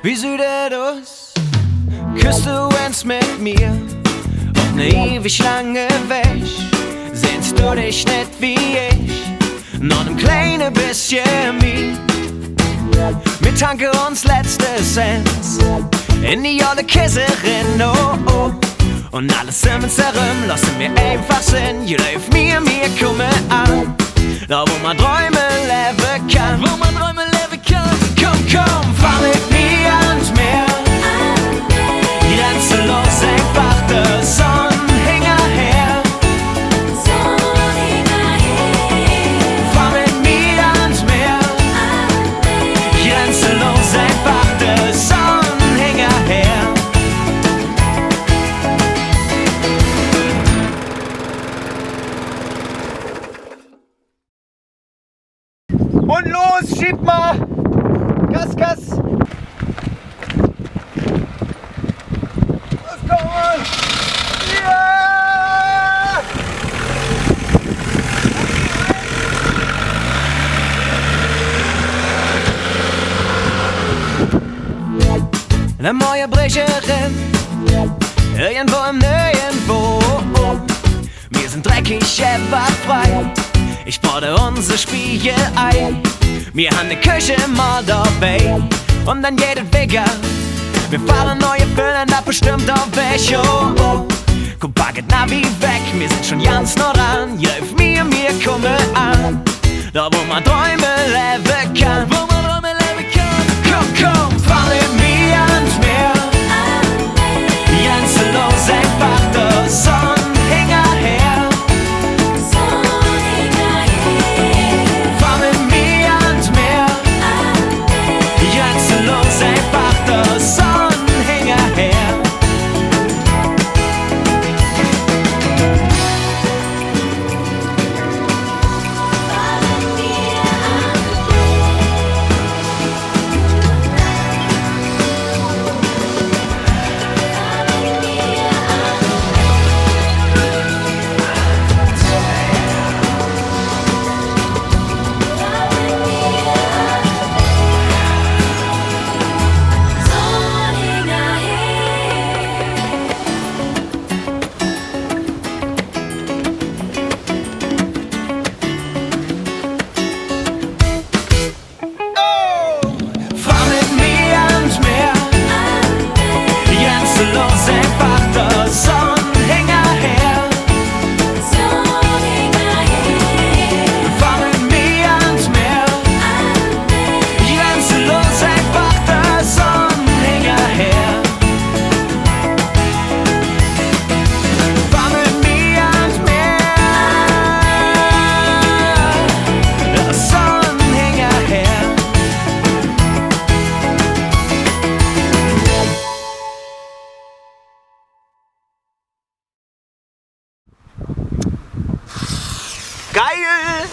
Wie sieht aus? Küsst du uns mit mir auf ne ewig lange Weg? Sehnst du dich nicht wie ich? Noch ein kleines bisschen mich. Wir tanken uns letzte Cent in die olle Käserin, oh oh. Und alles um uns herum lassen wir einfach Sinn. Je läuft mir komme an, da wo man Träume leben kann. Wo man Träume leben kann. Komm, fahr mit mir ans Meer. Grenzenlos einfach der Sonnenhänger her. Fahr mit mir ans Meer. Grenzenlos einfach der Sonnenhänger her. Und los, schieb mal! Gas, Gas! Los, komm mal! Ja! Eine neue Brecherin, irgendwo im Nirgendwo. Wir sind dreckig, aber frei. Ich baue unser Spiegelei. Wir haben ne Küche mal dabei. Und dann jedes Wege. Wir fahren neue Filme, da bestimmt auf welche. Oh. Komm, packet Navi weg, wir sind schon ganz nah dran. Hilf mir komme an. Da wo man Träume leben kann. Wo man Träume leben kann. Komm, fahr mit mir ans Meer. Grenzenlos einfach der Sonnenhänger her. Fahr mit mir ans Meer. Grenzenlos einfach der Sonnenhänger her. Geil!